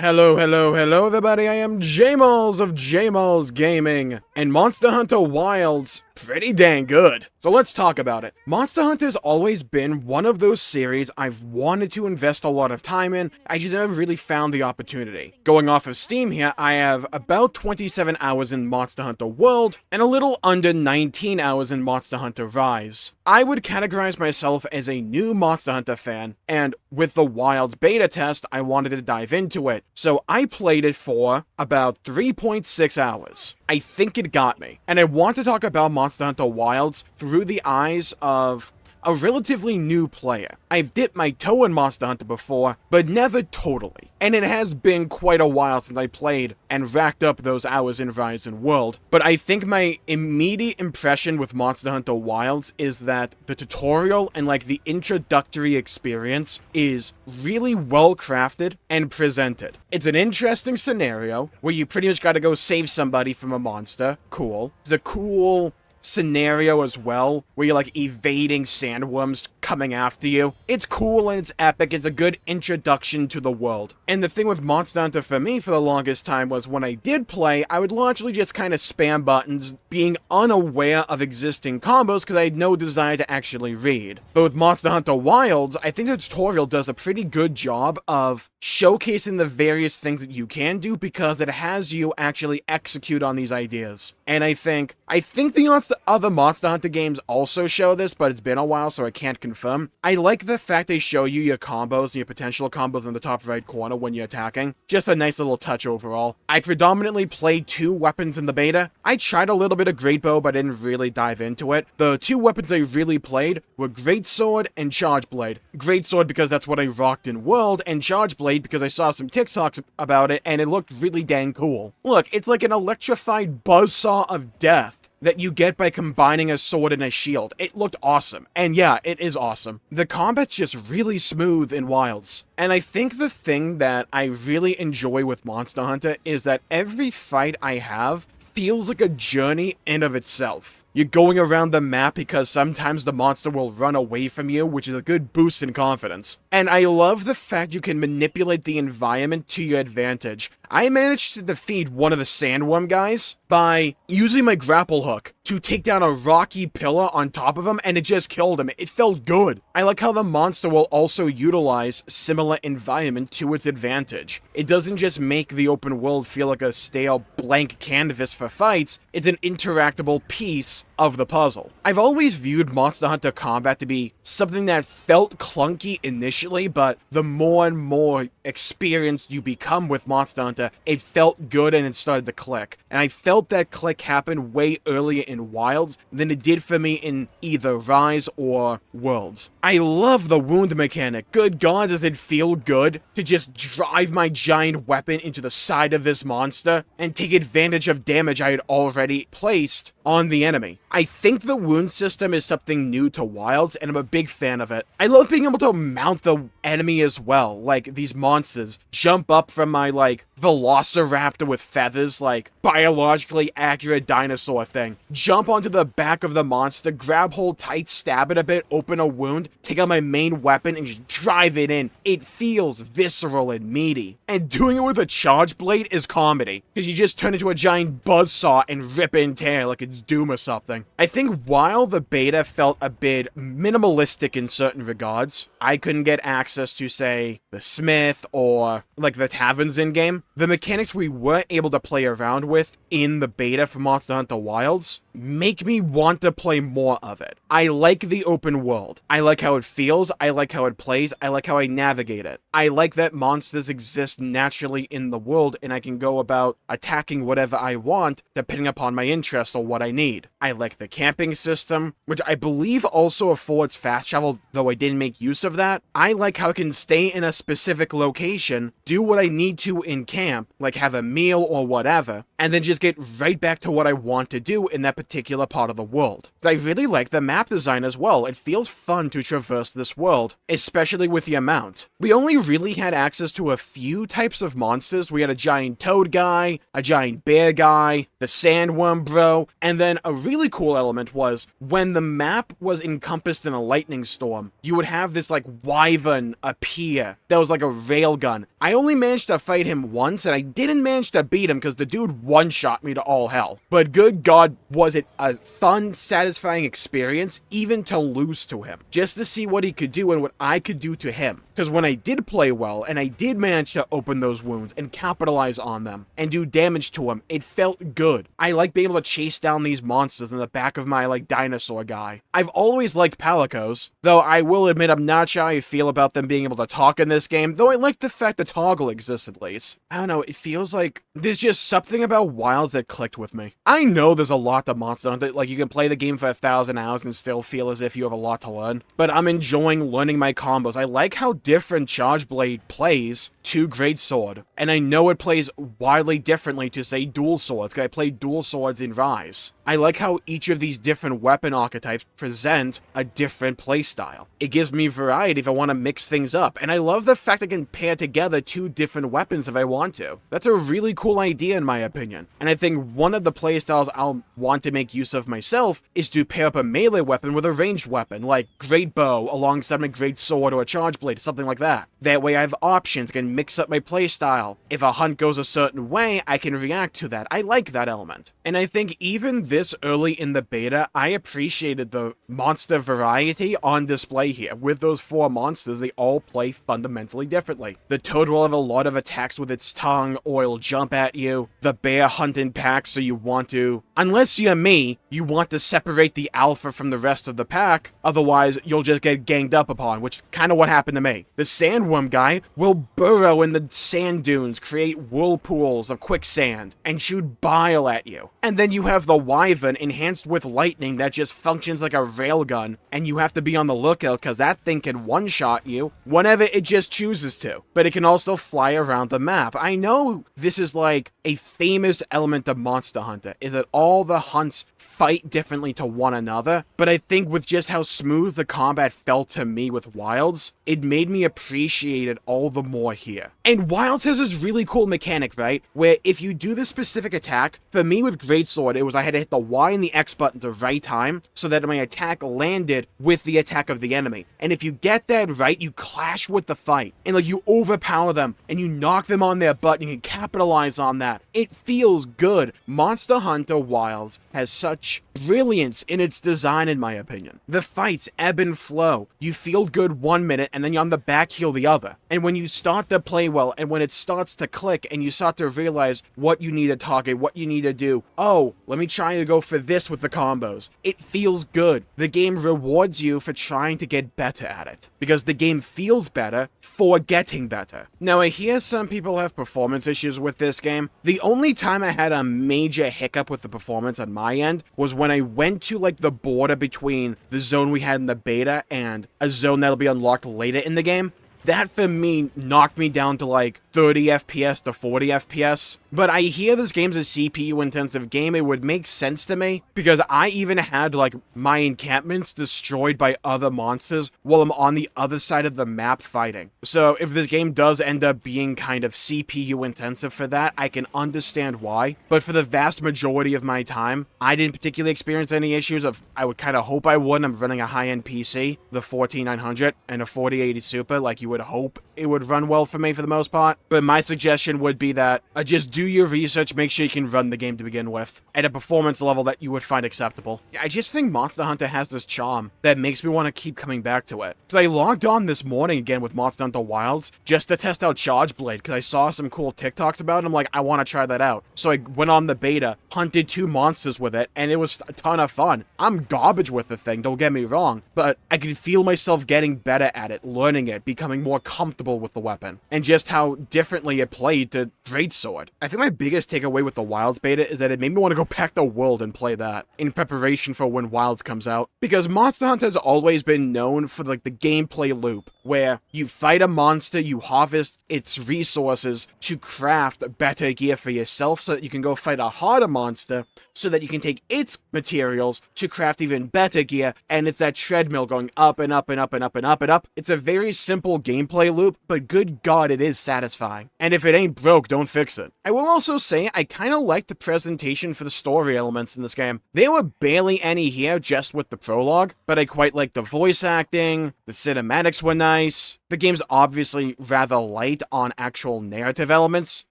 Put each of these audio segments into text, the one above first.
Hello everybody, I am Jmulls of Jmulls Gaming, and Monster Hunter Wilds, pretty dang good. So let's talk about it. Monster Hunter has always been one of those series I've wanted to invest a lot of time in, I just never really found the opportunity. Going off of Steam here, I have about 27 hours in Monster Hunter World, and a little under 19 hours in Monster Hunter Rise. I would categorize myself as a new Monster Hunter fan, and with the Wilds beta test, I wanted to dive into it. So I played it for about 3.6 hours. I think it got me. And I want to talk about Monster Hunter Wilds through the eyes of a relatively new player. I've dipped my toe in Monster Hunter before, but never totally. And it has been quite a while since I played and racked up those hours in Rise and World. But I think my immediate impression with Monster Hunter Wilds is that the tutorial and the introductory experience is really well crafted and presented. It's an interesting scenario where you pretty much gotta go save somebody from a monster. Cool. It's a cool scenario as well, where you're evading sandworms coming after you. It's cool and it's epic. It's a good introduction to the world. And the thing with Monster Hunter for me for the longest time was when I did play, I would largely just kind of spam buttons, being unaware of existing combos because I had no desire to actually read. But with Monster Hunter Wilds, I think the tutorial does a pretty good job of showcasing the various things that you can do because it has you actually execute on these ideas. And I think the other Monster Hunter games also show this, but it's been a while, so I can't confirm. I like the fact they show you your combos and your potential combos in the top right corner when you're attacking. Just a nice little touch overall. I predominantly played 2 weapons in the beta. I tried a little bit of Great Bow, but didn't really dive into it. The 2 weapons I really played were Great Sword and Charge Blade. Great Sword because that's what I rocked in World, and Charge Blade because I saw some TikToks about it and it looked really dang cool. Look, it's like an electrified buzzsaw of death that you get by combining a sword and a shield. It looked awesome. And yeah, it is awesome. The combat's just really smooth in Wilds. And I think the thing that I really enjoy with Monster Hunter is that every fight I have feels like a journey in of itself. You're going around the map because sometimes the monster will run away from you, which is a good boost in confidence. And I love the fact you can manipulate the environment to your advantage. I managed to defeat one of the sandworm guys by using my grapple hook to take down a rocky pillar on top of him, and it just killed him. It felt good. I like how the monster will also utilize similar environment to its advantage. It doesn't just make the open world feel like a stale blank canvas for fights, it's an interactable piece of the puzzle. I've always viewed Monster Hunter combat to be something that felt clunky initially, but the more and more experienced you become with Monster Hunter, it felt good and it started to click. And I felt that click happen way earlier in Wilds than it did for me in either Rise or Worlds. I love the wound mechanic. Good God, does it feel good to just drive my giant weapon into the side of this monster and take advantage of damage I had already placed on the enemy. I think the wound system is something new to Wilds, and I'm a big fan of it. I love being able to mount the enemy as well, these monsters jump up from my, velociraptor with feathers, biologically accurate dinosaur thing. Jump onto the back of the monster, grab hold tight, stab it a bit, open a wound, take out my main weapon, and just drive it in. It feels visceral and meaty. And doing it with a charge blade is comedy, because you just turn into a giant buzzsaw and rip and tear like it's Doom or something. I think while the beta felt a bit minimalistic in certain regards, I couldn't get access to, say, the Smith or, the taverns in-game, the mechanics we were able to play around with in the beta for Monster Hunter Wilds make me want to play more of it. I like the open world. I like how it feels. I like how it plays. I like how I navigate it. I like that monsters exist naturally in the world and I can go about attacking whatever I want depending upon my interests or what I need. I like the camping system, which I believe also affords fast travel, though I didn't make use of that. I like how I can stay in a specific location, do what I need to in camp, have a meal or whatever, and then just get right back to what I want to do in that particular part of the world. I really like the map design as well. It feels fun to traverse this world, especially with the amount. We only really had access to a few types of monsters. We had a giant toad guy, a giant bear guy, the sandworm bro, and then a really cool element was when the map was encompassed in a lightning storm, you would have this like wyvern appear that was like a railgun. I only managed to fight him once, and I didn't manage to beat him because the dude one-shot me to all hell. But good God, was it a fun, satisfying experience even to lose to him, just to see what he could do and what I could do to him. Because when I did play well, and I did manage to open those wounds and capitalize on them and do damage to him, it felt good. I like being able to chase down these monsters in the back of my like dinosaur guy. I've always liked palicos, though I will admit I'm not sure how I feel about them being able to talk in this game, though I like the fact the toggle exists at least. I don't know, it feels like there's just something about Wilds that clicked with me. I know there's a lot to Monster Hunter, like you can play the game for 1,000 hours and still feel as if you have a lot to learn, but I'm enjoying learning my combos. I like how different Charge Blade plays to Greatsword, and I know it plays wildly differently to say Dual Swords, because I play Dual Swords in Rise. I like how each of these different weapon archetypes present a different playstyle. It gives me variety if I want to mix things up, and I love the fact I can pair together two different weapons if I want to. That's a really cool idea in my opinion, and I think one of the playstyles I'll want to make use of myself is to pair up a melee weapon with a ranged weapon, like Great Bow alongside my Great Sword or a Charge Blade, something like that. That way I have options, I can mix up my playstyle. If a hunt goes a certain way, I can react to that. I like that element. And I think even this early in the beta, I appreciated the monster variety on display here. With those 4 monsters, they all play fundamentally differently. The toad will have a lot of attacks with its tongue, or it'll jump at you. The bear hunt in packs, so you want to, unless you're me, you want to separate the alpha from the rest of the pack, otherwise you'll just get ganged up upon, which is kind of what happened to me. The sandworm guy will burrow in the sand dunes, create whirlpools of quicksand, and shoot bile at you. And then you have the wyvern enhanced with lightning that just functions like a railgun, and you have to be on the lookout because that thing can one-shot you whenever it just chooses to. But it can also fly around the map. I know this is like a famous element of Monster Hunter, is that all the hunts fight differently to one another, but I think with just how smooth the combat felt to me with Wilds, it made me appreciate it all the more here. And Wilds has this really cool mechanic, right, where if you do this specific attack, for me with Greatsword, it was I had to hit the Y and the X button at the right time so that my attack landed with the attack of the enemy. And if you get that right, you clash with the fight, and like you overpower them, and you knock them on their butt, and you can capitalize on that. It feels good. Monster Hunter Wilds has such brilliance in its design, in my opinion. The fights ebb and flow. You feel good 1 minute, and then you're on the back heel the other. And when you start to play well, and when it starts to click, and you start to realize what you need to target, what you need to do, oh, let me try to go for this with the combos. It feels good. The game rewards you for trying to get better at it, because the game feels better for getting better. Now, I hear some people have performance issues with this game. The only time I had a major hiccup with the performance on my end was when I went to like the border between the zone we had in the beta and a zone that'll be unlocked later in the game. That, for me, knocked me down to like 30 FPS to 40 FPS. But I hear this game's a CPU-intensive game. It would make sense to me, because I even had like my encampments destroyed by other monsters while I'm on the other side of the map fighting. So if this game does end up being kind of CPU-intensive for that, I can understand why. But for the vast majority of my time, I didn't particularly experience any issues. I would kind of hope I wouldn't. I'm running a high-end PC, the 14900, and a 4080 Super, like you would hope it would run well for me for the most part. But my suggestion would be that just do your research, make sure you can run the game to begin with at a performance level that you would find acceptable. I just think Monster Hunter has this charm that makes me want to keep coming back to it. Because I logged on this morning again with Monster Hunter Wilds just to test out Charge Blade, because I saw some cool TikToks about it, and I'm like, I want to try that out. So I went on the beta, hunted 2 monsters with it, and it was a ton of fun. I'm garbage with the thing, don't get me wrong, but I could feel myself getting better at it, learning it, becoming more comfortable comfortable with the weapon, and just how differently it played to Greatsword. I think my biggest takeaway with the Wilds beta is that it made me want to go back to World and play that in preparation for when Wilds comes out, because Monster Hunter has always been known for like the gameplay loop, where you fight a monster, you harvest its resources to craft better gear for yourself so that you can go fight a harder monster, so that you can take its materials to craft even better gear, and it's that treadmill going up and up and up and up and up and up. It's a very simple gameplay loop, but good god, it is satisfying. And if it ain't broke, don't fix it. I will also say, I kind of like the presentation for the story elements in this game. There were barely any here just with the prologue, but I quite like the voice acting, the cinematics were nice. The game's obviously rather light on actual narrative elements,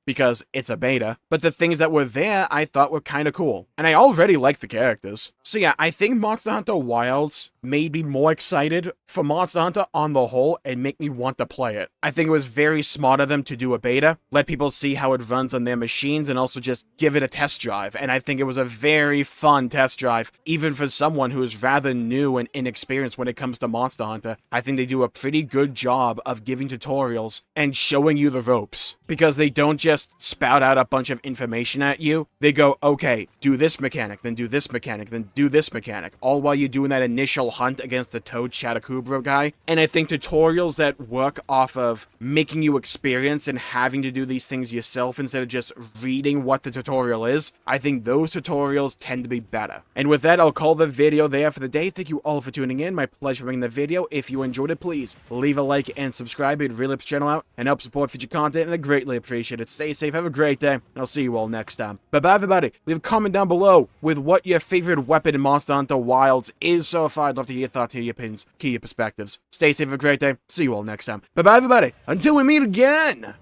because it's a beta, but the things that were there I thought were kind of cool. And I already like the characters. So yeah, I think Monster Hunter Wilds made me more excited for Monster Hunter on the whole and make me want to play it. I think it was very smart of them to do a beta, let people see how it runs on their machines, and also just give it a test drive. And I think it was a very fun test drive, even for someone who is rather new and inexperienced when it comes to Monster Hunter. I think they do a pretty good job of giving tutorials and showing you the ropes, because they don't just spout out a bunch of information at you. They go, okay, do this mechanic, then do this mechanic, then do this mechanic, all while you're doing that initial hunt against the Toad Chattacubra guy. And I think tutorials that work off of making you experience and having to do these things yourself instead of just reading what the tutorial is, I think those tutorials tend to be better. And with that, I'll call the video there for the day. Thank you all for tuning in. My pleasure making the video. If you enjoyed it, please leave a like and subscribe. It really helps the channel out and help support future content, and I greatly appreciate it. Stay safe, have a great day, and I'll see you all next time. Bye-bye, everybody. Leave a comment down below with what your favorite weapon in Monster Hunter Wilds is so far. I'd love to hear your thoughts, hear your opinions, hear your perspectives. Stay safe, have a great day. See you all next time. Bye-bye, everybody. Until we meet again.